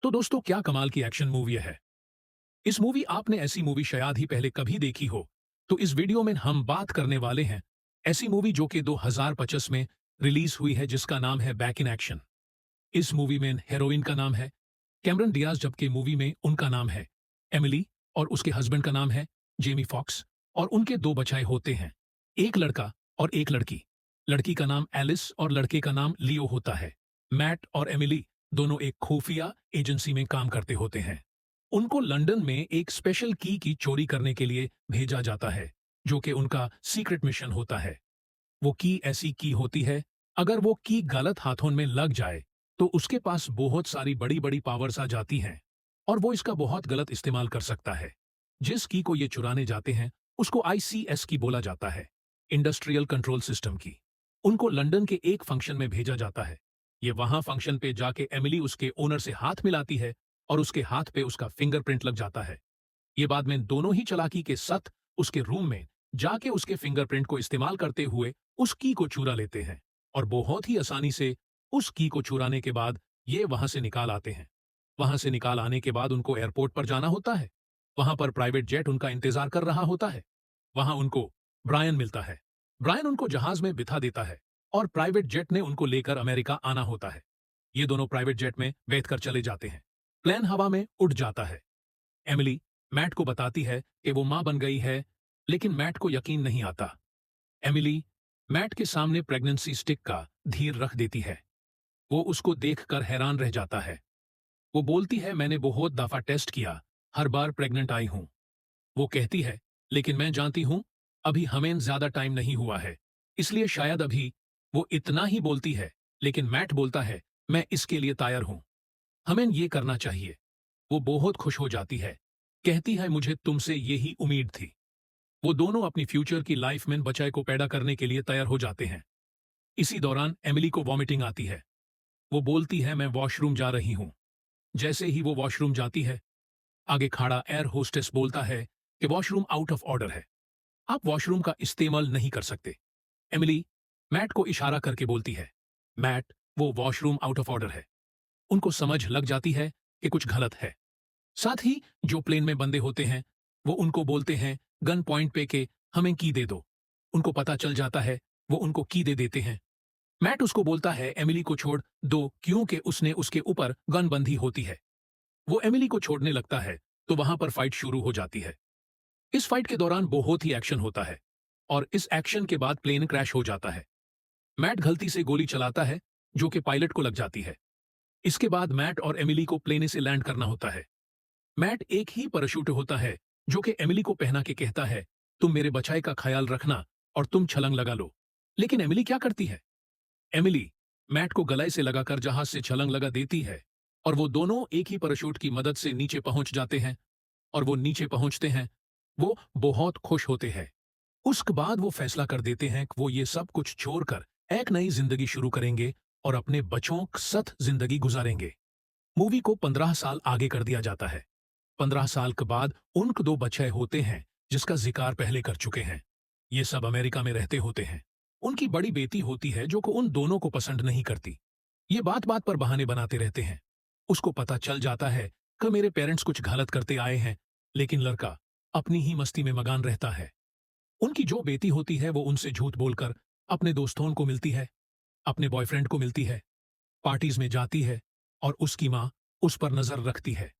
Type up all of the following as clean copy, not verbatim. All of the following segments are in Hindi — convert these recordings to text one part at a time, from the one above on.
तो दोस्तों, क्या कमाल की एक्शन मूवी है। इस मूवी आपने ऐसी मूवी शायद ही पहले कभी देखी हो। तो इस वीडियो में हम बात करने वाले हैं ऐसी मूवी जो कि 2025 में रिलीज हुई है, जिसका नाम है बैक इन एक्शन। इस मूवी में हीरोइन का नाम है कैमरन डियाज, जबकि मूवी में उनका नाम है एमिली और उसके हस्बैंड का नाम है जेमी फॉक्स। और उनके दो बच्चे होते हैं, एक लड़का और एक लड़की। लड़की का नाम एलिस और लड़के का नाम लियो होता है। मैट और एमिली दोनों एक खुफिया एजेंसी में काम करते होते हैं। उनको लंदन में एक स्पेशल की चोरी करने के लिए भेजा जाता है, जो कि उनका सीक्रेट मिशन होता है। वो की ऐसी की होती है, अगर वो की गलत हाथों में लग जाए तो उसके पास बहुत सारी बड़ी बड़ी पावर्स आ जाती हैं और वो इसका बहुत गलत इस्तेमाल कर सकता है। जिस की को ये चुराने जाते हैं उसको आईसीएस की बोला जाता है, इंडस्ट्रियल कंट्रोल सिस्टम की। उनको लंदन के एक फंक्शन में भेजा जाता है। ये वहां फंक्शन पे जाके एमिली उसके ओनर से हाथ मिलाती है और उसके हाथ पे उसका फिंगरप्रिंट लग जाता है। ये बाद में दोनों ही चालाकी के साथ उसके रूम में जाके उसके फिंगरप्रिंट को इस्तेमाल करते हुए उस की को चुरा लेते हैं और बहुत ही आसानी से उस की को चुराने के बाद ये वहां से निकाल आते हैं। वहां से निकाल आने के बाद उनको एयरपोर्ट पर जाना होता है। वहां पर प्राइवेट जेट उनका इंतजार कर रहा होता है। वहां उनको ब्रायन मिलता है। ब्रायन उनको जहाज में बिठा देता है और प्राइवेट जेट ने उनको लेकर अमेरिका आना होता है। ये दोनों प्राइवेट जेट में बैठकर चले जाते हैं। प्लेन हवा में उड़ जाता है। एमिली मैट को बताती है कि वो मां बन गई है, लेकिन मैट को यकीन नहीं आता। एमिली मैट के सामने प्रेगनेंसी स्टिक का धीर रख देती है। वो उसको देखकर हैरान रह जाता है। वो बोलती है, मैंने बहुत दफा टेस्ट किया, हर बार प्रेग्नेंट आई हूं। वो कहती है, लेकिन मैं जानती हूं अभी हमें ज्यादा टाइम नहीं हुआ है, इसलिए शायद अभी। वो इतना ही बोलती है, लेकिन मैट बोलता है, मैं इसके लिए तैयार हूं, हमें ये करना चाहिए। वो बहुत खुश हो जाती है, कहती है, मुझे तुमसे यही उम्मीद थी। वो दोनों अपनी फ्यूचर की लाइफ में बच्चे को पैदा करने के लिए तैयार हो जाते हैं। इसी दौरान एमिली को वॉमिटिंग आती है। वो बोलती है, मैं वॉशरूम जा रही हूं। जैसे ही वो वॉशरूम जाती है, आगे खड़ा एयर होस्टेस बोलता है कि वॉशरूम आउट ऑफ ऑर्डर है, आप वॉशरूम का इस्तेमाल नहीं कर सकते। एमिली मैट को इशारा करके बोलती है, मैट, वो वॉशरूम आउट ऑफ ऑर्डर है। उनको समझ लग जाती है कि कुछ गलत है। साथ ही जो प्लेन में बंदे होते हैं वो उनको बोलते हैं गन पॉइंट पे के हमें की दे दो। उनको पता चल जाता है, वो उनको की दे देते हैं। मैट उसको बोलता है, एमिली को छोड़ दो, क्योंकि उसने उसके ऊपर गन बंधी होती है। वो एमिली को छोड़ने लगता है तो वहां पर फाइट शुरू हो जाती है। इस फाइट के दौरान बहुत ही एक्शन होता है और इस एक्शन के बाद प्लेन क्रैश हो जाता है। मैट गलती से गोली चलाता है जो कि पायलट को लग जाती है। इसके बाद मैट और एमिली को प्लेन से लैंड करना होता है। मैट एक ही पैराशूट होता है जो कि एमिली को पहना के कहता है, तुम मेरे बचाए का ख्याल रखना और तुम छलांग लगा लो। लेकिन एमिली क्या करती है? एमिली मैट को गले से लगाकर जहाज से छलांग लगा देती है और वो दोनों एक ही पैराशूट की मदद से नीचे पहुंच जाते हैं। और वो नीचे पहुंचते हैं, वो बहुत खुश होते हैं। उसके बाद वो फैसला कर देते हैं कि वो ये सब कुछ छोड़कर एक नई जिंदगी शुरू करेंगे और अपने बच्चों के साथ जिंदगी गुजारेंगे। मूवी को 15 साल आगे कर दिया जाता है। 15 साल के बाद उनके दो बच्चे होते हैं, जिसका जिक्र पहले कर चुके हैं। ये सब अमेरिका में रहते होते हैं। उनकी बड़ी बेटी होती है जो को उन दोनों को पसंद नहीं करती। ये बात बात पर बहाने बनाते रहते हैं। उसको पता चल जाता है कि मेरे पेरेंट्स कुछ गलत करते आए हैं, लेकिन लड़का अपनी ही मस्ती में मगन रहता है। उनकी जो बेटी होती है वो उनसे झूठ बोलकर अपने दोस्तों को मिलती है, अपने बॉयफ्रेंड को मिलती है, पार्टीज में जाती है और उसकी माँ उस पर नजर रखती है।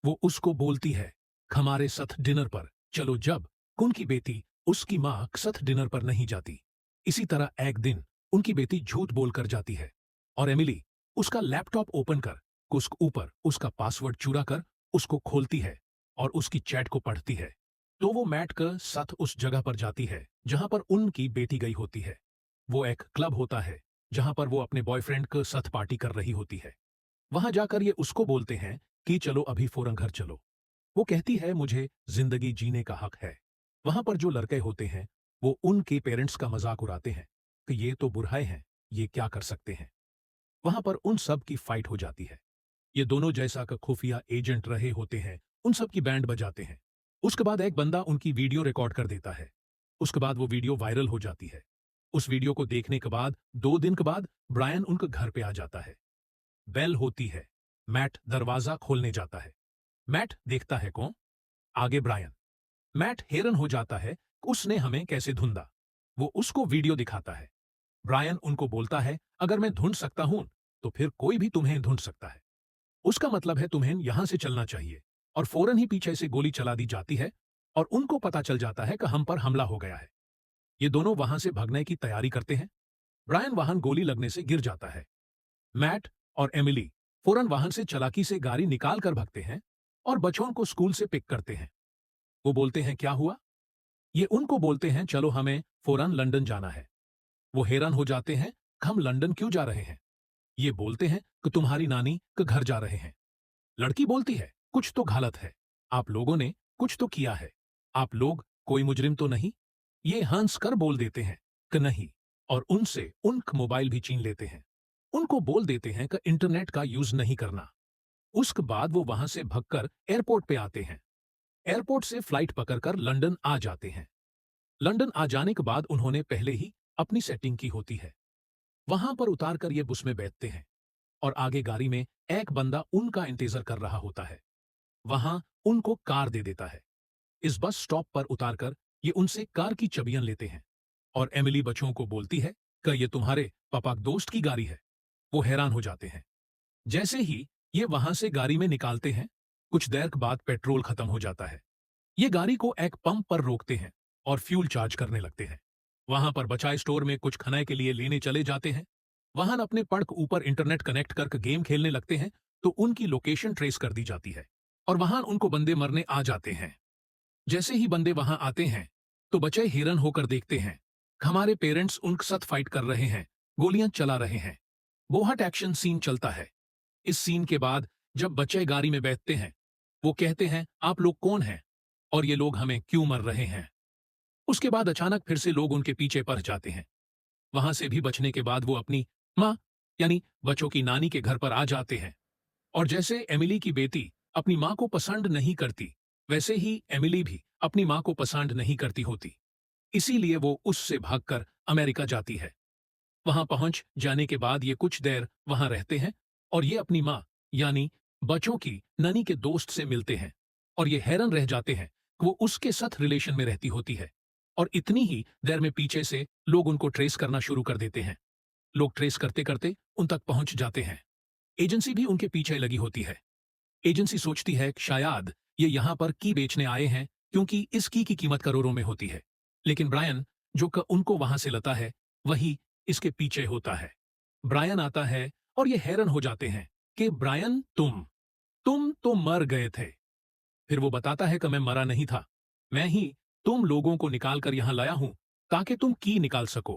वो उसको बोलती है, हमारे साथ डिनर पर चलो, जब उनकी बेटी उसकी माँ के साथ डिनर पर नहीं जाती। इसी तरह एक दिन उनकी बेटी झूठ बोलकर जाती है और एमिली उसका लैपटॉप ओपन कर उसके ऊपर उसका पासवर्ड चुरा कर उसको खोलती है और उसकी चैट को पढ़ती है। तो वो मैट के साथ उस जगह पर जाती है जहां पर उनकी बेटी गई होती है। वो एक क्लब होता है जहां पर वो अपने बॉयफ्रेंड के साथ पार्टी कर रही होती है। वहां जाकर ये उसको बोलते हैं कि चलो अभी फौरन घर चलो। वो कहती है, मुझे जिंदगी जीने का हक है। वहां पर जो लड़के होते हैं वो उनके पेरेंट्स का मजाक उड़ाते हैं कि ये तो बुरहाए हैं, ये क्या कर सकते हैं। वहां पर उन सब की फाइट हो जाती है। ये दोनों जैसा का खुफिया एजेंट रहे होते हैं, उन सब की बैंड बजाते हैं। उसके बाद एक बंदा उनकी वीडियो रिकॉर्ड कर देता है। उसके बाद वो वीडियो वायरल हो जाती है। उस वीडियो को देखने के बाद 2 दिन के बाद ब्रायन उनके घर पे आ जाता है। बेल होती है। मैट दरवाजा खोलने जाता है। मैट देखता है कौन? आगे ब्रायन। मैट हैरान हो जाता है, उसने हमें कैसे ढूंढा? वो उसको वीडियो दिखाता है। ब्रायन उनको बोलता है, अगर मैं ढूंढ सकता हूं तो फिर कोई भी तुम्हें ढूंढ सकता है। उसका मतलब है तुम्हें यहां से चलना चाहिए। और फौरन ही पीछे से गोली चला दी जाती है और उनको पता चल जाता है कि हम पर हमला हो गया है। ये दोनों वहां से भागने की तैयारी करते हैं। ब्रायन वाहन गोली लगने से गिर जाता है। मैट और एमिली फौरन वाहन से चालाकी से गाड़ी निकाल कर भागते हैं और बच्चों को स्कूल से पिक करते हैं। वो बोलते हैं क्या हुआ? ये उनको बोलते हैं चलो हमें फौरन लंदन जाना है। वो हैरान हो जाते हैं, हम लंदन क्यों जा रहे हैं? ये बोलते हैं कि तुम्हारी नानी के घर जा रहे हैं। लड़की बोलती है, कुछ तो गलत है। आप लोगों ने कुछ तो किया है। आप लोग कोई मुजरिम तो नहीं? ये हंस कर बोल देते हैं कि नहीं, और उनसे उनका मोबाइल भी छीन लेते हैं। उनको बोल देते हैं कि इंटरनेट का यूज नहीं करना। उसके बाद वो वहां से भगकर एयरपोर्ट पे आते हैं। एयरपोर्ट से फ्लाइट पकड़कर लंदन आ जाते हैं। लंदन आ जाने के बाद उन्होंने पहले ही अपनी सेटिंग की होती है। वहां पर उतार कर ये बस में बैठते हैं और आगे गाड़ी में एक बंदा उनका इंतजार कर रहा होता है। वहां उनको कार दे देता है। इस बस स्टॉप पर उतारकर ये उनसे कार की चाबियां लेते हैं और एमिली बच्चों को बोलती है कि ये तुम्हारे पापा दोस्त की गाड़ी है। वो हैरान हो जाते हैं। जैसे ही ये वहां से गाड़ी में निकालते हैं, कुछ देर के बाद पेट्रोल खत्म हो जाता है। ये गाड़ी को एक पंप पर रोकते हैं और फ्यूल चार्ज करने लगते हैं। वहां पर बचाए स्टोर में कुछ खाने के लिए लेने चले जाते हैं। वहां अपने पड़क ऊपर इंटरनेट कनेक्ट करके गेम खेलने लगते हैं तो उनकी लोकेशन ट्रेस कर दी जाती है और वहां उनको बंदे मरने आ जाते हैं। जैसे ही बंदे वहां आते हैं तो बच्चे हैरान होकर देखते हैं, हमारे पेरेंट्स उनके साथ फाइट कर रहे हैं, गोलियां चला रहे हैं। बहुत एक्शन सीन चलता है। इस सीन के बाद जब बच्चे गाड़ी में बैठते हैं, वो कहते हैं आप लोग कौन हैं और ये लोग हमें क्यों मर रहे हैं? उसके बाद अचानक फिर से लोग उनके पीछे पड़ जाते हैं। वहां से भी बचने के बाद वो अपनी माँ यानी बच्चों की नानी के घर पर आ जाते हैं। और जैसे एमिली की बेटी अपनी माँ को पसंद नहीं करती, वैसे ही एमिली भी अपनी माँ को पसंद नहीं करती होती। इसीलिए वो उससे भागकर अमेरिका जाती है। वहां पहुंच जाने के बाद ये कुछ देर वहां रहते हैं और ये अपनी माँ यानी बच्चों की नानी के दोस्त से मिलते हैं और ये हैरान रह जाते हैं कि वो उसके साथ रिलेशन में रहती होती है। और इतनी ही देर में पीछे से लोग उनको ट्रेस करना शुरू कर देते हैं। लोग ट्रेस करते करते उन तक पहुंच जाते हैं। एजेंसी भी उनके पीछे लगी होती है। एजेंसी सोचती है कि शायद ये यहां पर की बेचने आए हैं क्योंकि इस की कीमत करोड़ों में होती है। लेकिन ब्रायन जो उनको वहां से लाता है वही इसके पीछे होता है। ब्रायन आता है और ये हैरान हो जाते हैं कि ब्रायन तुम तो मर गए थे। फिर वो बताता है कि मैं मरा नहीं था, मैं ही तुम लोगों को निकाल कर यहां लाया हूं ताकि तुम की निकाल सको।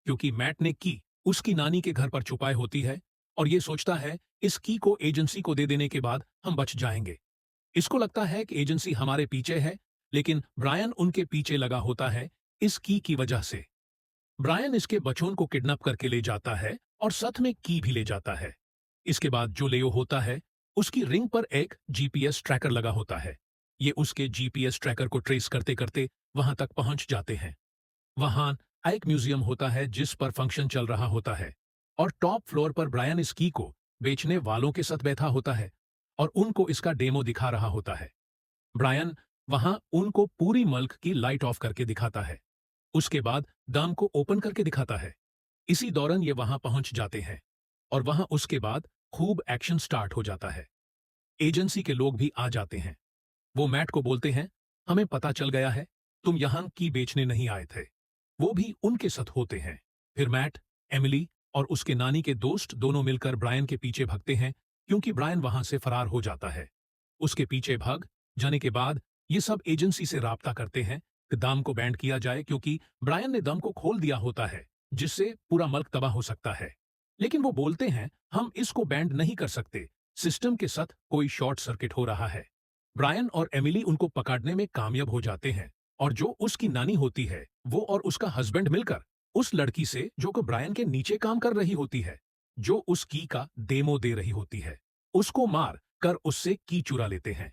क्योंकि मैट ने की उसकी नानी के घर पर छुपाई होती है और ये सोचता है इस की को एजेंसी को दे देने के बाद हम बच जाएंगे। इसको लगता है कि एजेंसी हमारे पीछे है, लेकिन ब्रायन उनके पीछे लगा होता है इस की वजह से। ब्रायन इसके बच्चों को किडनैप करके ले जाता है और साथ में की भी ले जाता है। इसके बाद जो लेओ होता है उसकी रिंग पर एक जीपीएस ट्रैकर लगा होता है। ये उसके जीपीएस ट्रैकर को ट्रेस करते करते वहां तक पहुंच जाते हैं। वहां एक म्यूजियम होता है जिस पर फंक्शन चल रहा होता है और टॉप फ्लोर पर ब्रायन इस की को बेचने वालों के साथ बैठा होता है और उनको इसका डेमो दिखा रहा होता है। ब्रायन वहां उनको पूरी मल्क की लाइट ऑफ करके दिखाता है। उसके बाद दाम को ओपन करके दिखाता है। इसी दौरान ये वहां पहुंच जाते हैं और वहां उसके बाद खूब एक्शन स्टार्ट हो जाता है। एजेंसी के लोग भी आ जाते हैं। वो मैट को बोलते हैं, हमें पता चल गया है तुम यहां की बेचने नहीं आए थे। वो भी उनके साथ होते हैं। फिर मैट, एमिली और उसके नानी के दोस्त दोनों मिलकर ब्रायन के पीछे भागते हैं क्योंकि ब्रायन वहां से फरार हो जाता है। उसके पीछे भाग जाने के बाद ये सब एजेंसी से राब्ता करते हैं कि दाम को बैंड किया जाए क्योंकि ब्रायन ने दम को खोल दिया होता है जिससे पूरा मुल्क तबाह हो सकता है। लेकिन वो बोलते हैं हम इसको बैंड नहीं कर सकते, सिस्टम के साथ कोई शॉर्ट सर्किट हो रहा है। ब्रायन और एमिली उनको पकड़ने में कामयाब हो जाते हैं और जो उसकी नानी होती है वो और उसका हस्बैंड मिलकर उस लड़की से जो कि ब्रायन के नीचे काम कर रही होती है, जो उस की का डेमो दे रही होती है, उसको मार कर उससे की चुरा लेते हैं।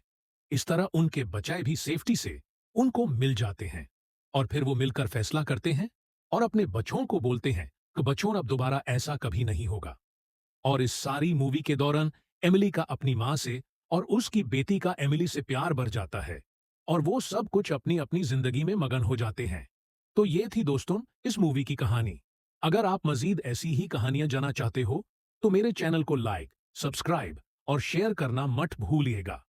इस तरह उनके बचाए भी सेफ्टी से उनको मिल जाते हैं और फिर वो मिलकर फैसला करते हैं और अपने बच्चों को बोलते हैं कि बच्चों अब दोबारा ऐसा कभी नहीं होगा। और इस सारी मूवी के दौरान एमिली का अपनी माँ से और उसकी बेटी का एमिली से प्यार बढ़ जाता है और वो सब कुछ अपनी अपनी जिंदगी में मगन हो जाते हैं। तो ये थी दोस्तों इस मूवी की कहानी। अगर आप मजीद ऐसी ही कहानियां जानना चाहते हो तो मेरे चैनल को लाइक, सब्सक्राइब और शेयर करना मत भूलिएगा।